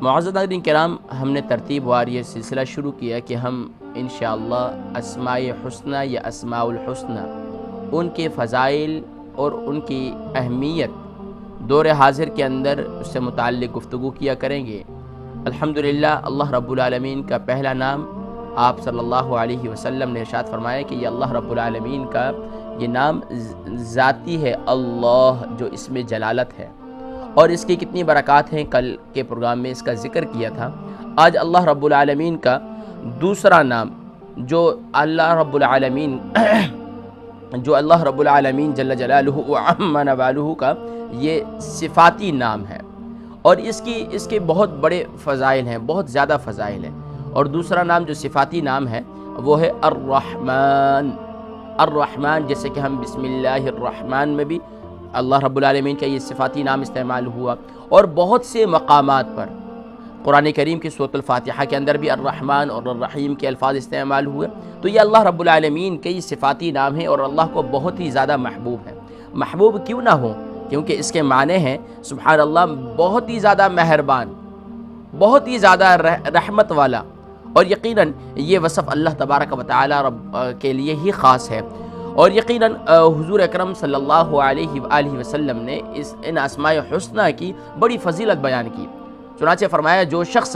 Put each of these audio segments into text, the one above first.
معزز ناظرین کرام، ہم نے ترتیب وار یہ سلسلہ شروع کیا کہ ہم انشاءاللہ اسماء حسنہ یا اسماء الحسنہ، ان کے فضائل اور ان کی اہمیت دور حاضر کے اندر اس سے متعلق گفتگو کیا کریں گے۔ الحمدللہ اللہ رب العالمین کا پہلا نام آپ صلی اللہ علیہ وسلم نے ارشاد فرمایا کہ یہ اللہ رب العالمین کا یہ نام ذاتی ہے، اللہ جو اس میں جلالت ہے، اور اس کی کتنی برکات ہیں، کل کے پروگرام میں اس کا ذکر کیا تھا۔ آج اللہ رب العالمین کا دوسرا نام جو اللہ رب العالمین جل جلالہ وعم نوالہ کا یہ صفاتی نام ہے، اور اس کے بہت بڑے فضائل ہیں، بہت زیادہ فضائل ہیں۔ اور دوسرا نام جو صفاتی نام ہے وہ ہے الرحمن۔ الرحمن، جیسے کہ ہم بسم اللہ الرحمن میں بھی اللہ رب العالمین کا یہ صفاتی نام استعمال ہوا، اور بہت سے مقامات پر قرآن کریم کی سورۃ الفاتحہ کے اندر بھی الرحمن اور الرحیم کے الفاظ استعمال ہوئے۔ تو یہ اللہ رب العالمین کے یہ صفاتی نام ہے، اور اللہ کو بہت ہی زیادہ محبوب ہے۔ محبوب کیوں نہ ہو؟ کیونکہ اس کے معنی ہیں سبحان اللہ بہت ہی زیادہ مہربان، بہت ہی زیادہ رحمت والا، اور یقیناً یہ وصف اللہ تبارک و تعالی رب کے لیے ہی خاص ہے۔ اور یقیناً حضور اکرم صلی اللہ علیہ وآلہ وسلم نے ان اسماء حسنہ کی بڑی فضیلت بیان کی۔ چنانچہ فرمایا جو شخص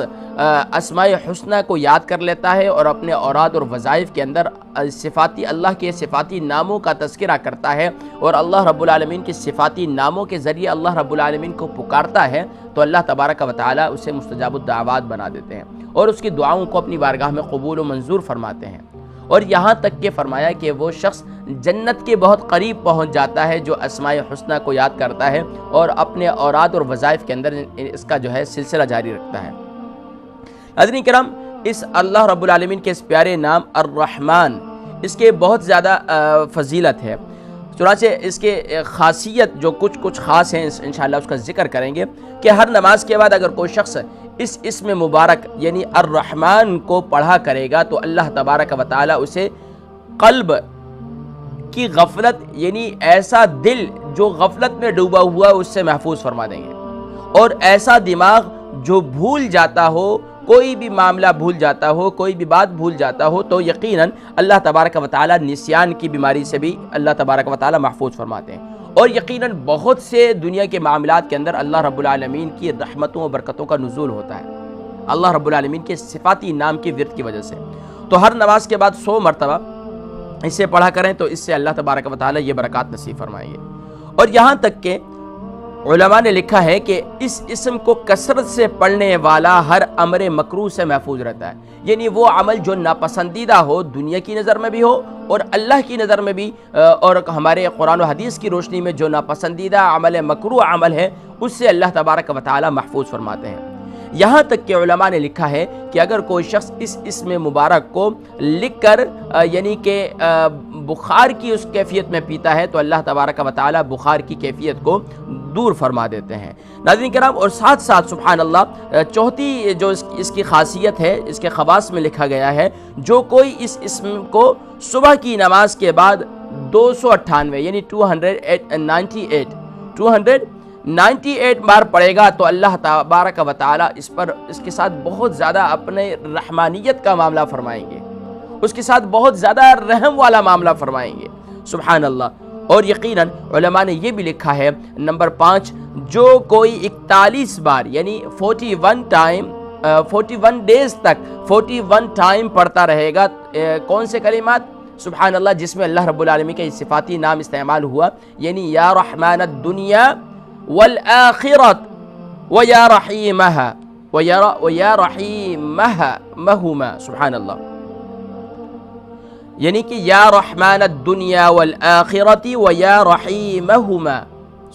اسماء حسنہ کو یاد کر لیتا ہے اور اپنے اوراد اور وظائف کے اندر صفاتی اللہ کے صفاتی ناموں کا تذکرہ کرتا ہے، اور اللہ رب العالمین کے صفاتی ناموں کے ذریعے اللہ رب العالمین کو پکارتا ہے، تو اللہ تبارک و تعالی اسے مستجاب الدعوات بنا دیتے ہیں، اور اس کی دعاؤں کو اپنی بارگاہ میں قبول و منظور فرماتے ہیں۔ اور یہاں تک کہ فرمایا کہ وہ شخص جنت کے بہت قریب پہنچ جاتا ہے جو اسماء حسنہ کو یاد کرتا ہے اور اپنے اوراد اور وظائف کے اندر اس کا جو ہے سلسلہ جاری رکھتا ہے۔ ناظرین کرام، اس اللہ رب العالمین کے اس پیارے نام الرحمن، اس کے بہت زیادہ فضیلت ہے۔ چنانچہ اس کے خاصیت جو کچھ خاص ہیں انشاءاللہ اس کا ذکر کریں گے کہ ہر نماز کے بعد اگر کوئی شخص اس اسم مبارک یعنی الرحمن کو پڑھا کرے گا تو اللہ تبارک و تعالی اسے قلب کی غفلت یعنی ایسا دل جو غفلت میں ڈوبا ہوا اس سے محفوظ فرما دیں گے، اور ایسا دماغ جو بھول جاتا ہو، کوئی بھی معاملہ بھول جاتا ہو، کوئی بھی بات بھول جاتا ہو، تو یقیناً اللہ تبارک و تعالی نسیان کی بیماری سے بھی اللہ تبارک و تعالی محفوظ فرماتے ہیں۔ اور یقیناً بہت سے دنیا کے معاملات کے اندر اللہ رب العالمین کی رحمتوں و برکتوں کا نزول ہوتا ہے اللہ رب العالمین کے صفاتی نام کے ورد کی وجہ سے۔ تو ہر نماز کے بعد 100 مرتبہ اسے پڑھا کریں تو اس سے اللہ تبارک و تعالی یہ برکات نصیب فرمائیں گے۔ اور یہاں تک کہ علماء نے لکھا ہے کہ اس اسم کو کثرت سے پڑھنے والا ہر امر مکروہ سے محفوظ رہتا ہے، یعنی وہ عمل جو ناپسندیدہ ہو دنیا کی نظر میں بھی ہو اور اللہ کی نظر میں بھی، اور ہمارے قرآن و حدیث کی روشنی میں جو ناپسندیدہ عمل مکروہ عمل ہے اس سے اللہ تبارک و تعالی محفوظ فرماتے ہیں۔ یہاں تک کہ علماء نے لکھا ہے کہ اگر کوئی شخص اس اسم مبارک کو لکھ کر یعنی کہ بخار کی اس کیفیت میں پیتا ہے تو اللہ تبارک و تعالی بخار کی کیفیت کو دور فرما دیتے ہیں۔ ناظرین کرام، اور ساتھ ساتھ سبحان اللہ چوتھی جو اس کی خاصیت ہے، اس کے خواص میں لکھا گیا ہے، جو کوئی اس اسم کو صبح کی نماز کے بعد 298 یعنی 298 بار پڑھے گا تو اللہ تبارک و تعالی اس کے ساتھ بہت زیادہ اپنے رحمانیت کا معاملہ فرمائیں گے، اس کے ساتھ بہت زیادہ رحم والا معاملہ فرمائیں گے، سبحان اللہ۔ اور یقیناً علماء نے یہ بھی لکھا ہے نمبر 5، جو کوئی 41 بار یعنی 41 ڈیز تک 41 ٹائم پڑھتا رہے گا، کون سے کلمات؟ سبحان اللہ، جس میں اللہ رب العالمین کا یہ صفاتی نام استعمال ہوا، یعنی یا رحمان الدنیا والآخرت ویا رحیمہا ویا رحیمہما، سبحان اللہ، یعنی کہ یا رحمان الدنیا والآخرت ویا رحیمہما،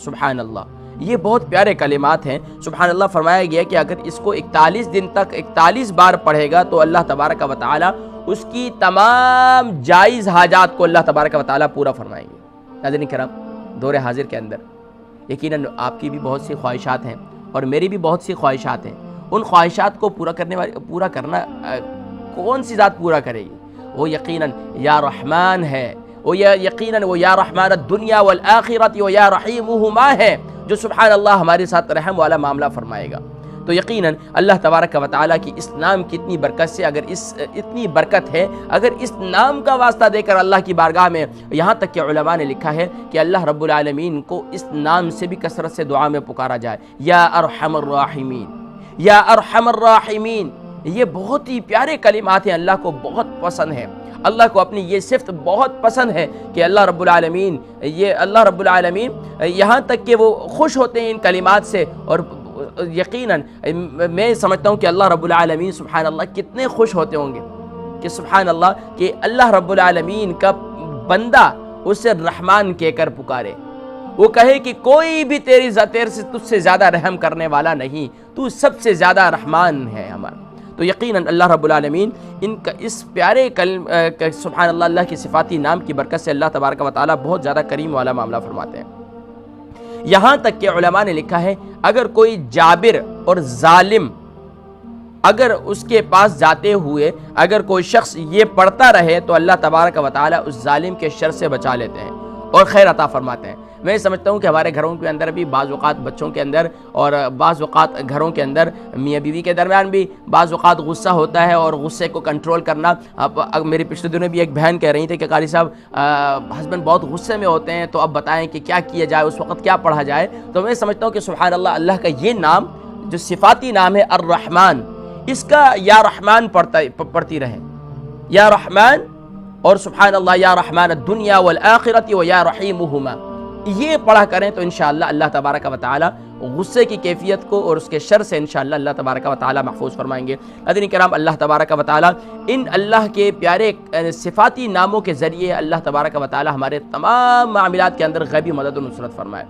سبحان اللہ۔ یہ بہت پیارے کلمات ہیں، سبحان اللہ۔ فرمایا گیا کہ اگر اس کو 41 دن تک 41 بار پڑھے گا تو اللہ تبارک و تعالی اس کی تمام جائز حاجات کو اللہ تبارک و تعالی پورا فرمائیں گے۔ ناظرین کرام، دور حاضر کے اندر یقیناً آپ کی بھی بہت سی خواہشات ہیں اور میری بھی بہت سی خواہشات ہیں۔ ان خواہشات کو پورا کرنا کون سی ذات پورا کرے گی؟ وہ یقیناً یا رحمان ہے، وہ یا رحمان الدنیا والآخرت و یا رحیمہما ہے، جو سبحان اللہ ہمارے ساتھ رحم والا معاملہ فرمائے گا۔ تو یقیناً اللہ تبارک و تعالیٰ کی اس نام کی اتنی برکت سے، اگر اتنی برکت ہے، اگر اس نام کا واسطہ دے کر اللہ کی بارگاہ میں، یہاں تک کہ علماء نے لکھا ہے کہ اللہ رب العالمین کو اس نام سے بھی کثرت سے دعا میں پکارا جائے، یا ارحم الراحمین، یا ارحم الراحمین، یہ بہت ہی پیارے کلمات ہیں، اللہ کو بہت پسند ہے، اللہ کو اپنی یہ صفت بہت پسند ہے کہ اللہ رب العالمین یہاں تک کہ وہ خوش ہوتے ہیں ان کلمات سے، اور یقیناً میں سمجھتا ہوں کہ اللہ رب العالمین سبحان اللہ کتنے خوش ہوتے ہوں گے کہ سبحان اللہ کہ اللہ رب العالمین کا بندہ اسے رحمان کہہ کر پکارے، وہ کہے کہ کوئی بھی تجھ سے زیادہ رحم کرنے والا نہیں، تو سب سے زیادہ رحمان ہے ہمارا۔ تو یقیناً اللہ رب العالمین ان کا اس پیارے سبحان اللہ اللہ کی صفاتی نام کی برکت سے اللہ تبارک و تعالیٰ بہت زیادہ کریم والا معاملہ فرماتے ہیں۔ یہاں تک کہ علماء نے لکھا ہے اگر کوئی جابر اور ظالم، اگر اس کے پاس جاتے ہوئے اگر کوئی شخص یہ پڑھتا رہے تو اللہ تبارک و تعالیٰ اس ظالم کے شر سے بچا لیتے ہیں اور خیر عطا فرماتے ہیں۔ میں سمجھتا ہوں کہ ہمارے گھروں کے اندر بھی بعض اوقات بچوں کے اندر اور بعض اوقات گھروں کے اندر میاں بیوی کے درمیان بھی بعض اوقات غصہ ہوتا ہے، اور غصے کو کنٹرول کرنا، اب میرے پچھلے دنوں بھی ایک بہن کہہ رہی تھی کہ قاری صاحب ہسبینڈ بہت غصے میں ہوتے ہیں، تو اب بتائیں کہ کیا کیا جائے، اس وقت کیا پڑھا جائے۔ تو میں سمجھتا ہوں کہ سبحان اللہ اللہ کا یہ نام جو صفاتی نام ہے الرحمن، اس کا یا رحمان پڑھتی رہیں، یا رحمان، اور سبحان اللہ یا رحمان الدنیا والآخرت و یا رحیمہما، یہ پڑھا کریں تو انشاءاللہ اللہ تبارک و تعالی غصے کی کیفیت کو اور اس کے شر سے انشاءاللہ اللہ تبارک و تعالی محفوظ فرمائیں گے۔ ناظرین کرام، اللہ تبارک و تعالی ان اللہ کے پیارے صفاتی ناموں کے ذریعے اللہ تبارک و تعالی ہمارے تمام معاملات کے اندر غیبی مدد و نصرت فرمائے۔